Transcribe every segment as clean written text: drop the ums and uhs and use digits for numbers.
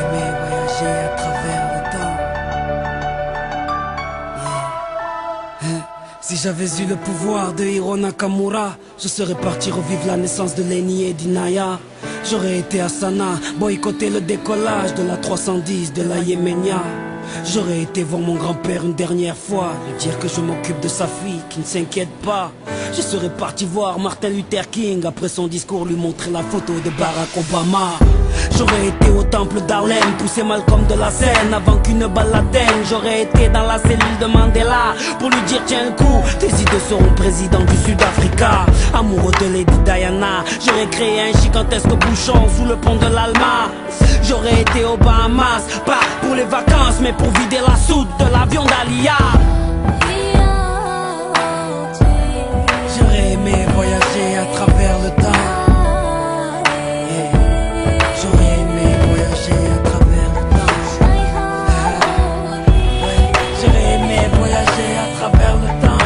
aimé voyager à travers le temps. Si j'avais eu le pouvoir de Hiro Nakamura, je serais parti revivre la naissance de Lenny et d'Inaya. J'aurais été à Sanaa, boycotter le décollage de la 310 de la Yéménia. J'aurais été voir mon grand-père une dernière fois, lui dire que je m'occupe de sa fille, qui ne s'inquiète pas. Je serais parti voir Martin Luther King, après son discours lui montrer la photo de Barack Obama. J'aurais été au temple d'Harlem, pousser Malcolm de la scène avant qu'une balle l'atteigne. J'aurais été dans la cellule de Mandela pour lui dire tiens le coup, tes idées seront président du Sud-Africa. Amoureux de Lady Diana, j'aurais créé un gigantesque bouchon sous le pont de l'Alma. J'aurais été aux Bahamas, pas pour les vacances mais pour vider la soute de l'avion d'Alia. J'aurais aimé voyager à travers le temps. J'aurais aimé voyager à travers le temps. J'aurais aimé voyager à travers le temps.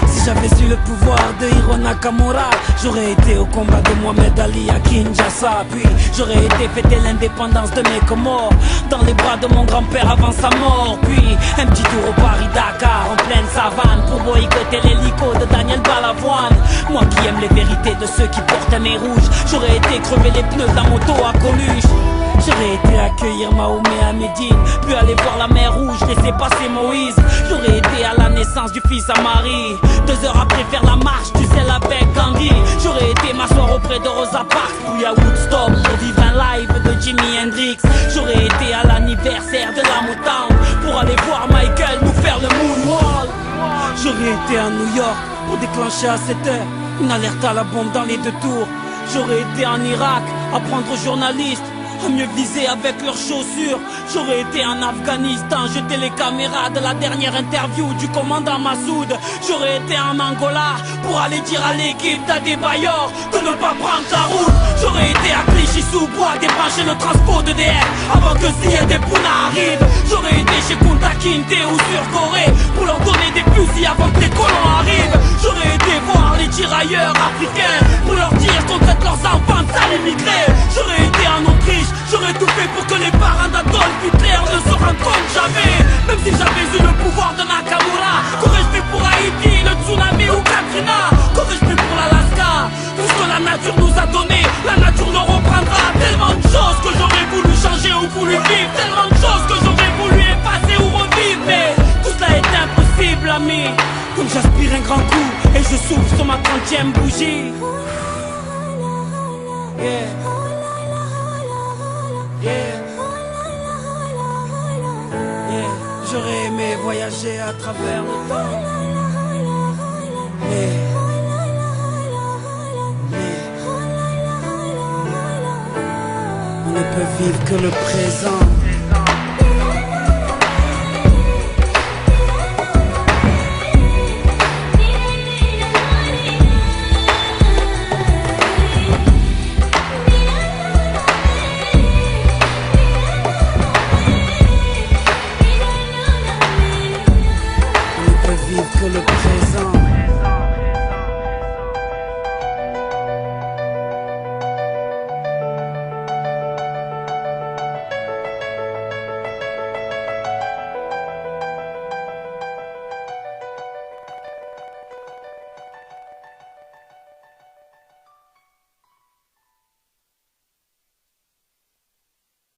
Si j'avais eu le pouvoir de Hiro Nakamura, j'aurais été au combat de Mohamed Ali à Kinshasa. Puis j'aurais été fêter l'indépendance de mes Comores dans les bras de mon grand-père avant sa mort. Puis un petit tour au Paris-Dakar en pleine savane pour boycotter l'hélico de Daniel Balavoine. Moi qui aime les vérités de ceux qui portent un nez rouge, j'aurais été crever les pneus d'un moto à Coluche. J'aurais été accueillir Mahomet à Médine, puis aller voir la mer Rouge, laisser passer Moïse. J'aurais été à la naissance du fils à Marie, 2 heures après faire la marche du sel avec Gandhi. J'aurais été m'asseoir auprès de Rosa Parks, puis à Woodstock pour vivre un live de Jimi Hendrix. J'aurais été à l'anniversaire de la Motown pour aller voir Michael nous faire le moonwalk. J'aurais été à New York pour déclencher à 7 heures une alerte à la bombe dans les 2 tours. J'aurais été en Irak apprendre aux journalistes à mieux viser avec leurs chaussures. J'aurais été en Afghanistan, jeter les caméras de la dernière interview du commandant Massoud. J'aurais été en Angola pour aller dire à l'équipe d'Adebayor de ne pas prendre sa route. J'aurais été à Clichy-sous-Bois débrancher le transport d'EDF avant que Ziyad et Pouna arrivent. J'aurais été chez Kunta Kinte ou sur Corée pour leur donner des fusils avant que les colons arrivent. J'aurais été voir les tirailleurs africains pour leur dire qu'on traite leurs enfants de sales immigrés. J'aurais été en Autriche, j'aurais tout fait pour que les parents d'Adolf Hitler ne se rendent compte jamais. Même si j'avais eu le pouvoir de Nakamura, qu'aurais-je fait pour Haïti, le tsunami ou Katrina? Qu'aurais-je fait pour l'Alaska? Tout ce que la nature nous a donné, la nature nous reprendra. Tellement de choses que j'aurais voulu changer ou voulu vivre, tellement de choses que j'aurais voulu effacer ou revivre. Mais tout cela est impossible, ami. Comme j'aspire un grand coup et je souffle sur ma 30e bougie. Yeah. J'aurais aimé voyager à travers le temps. Mais on ne peut vivre que le présent.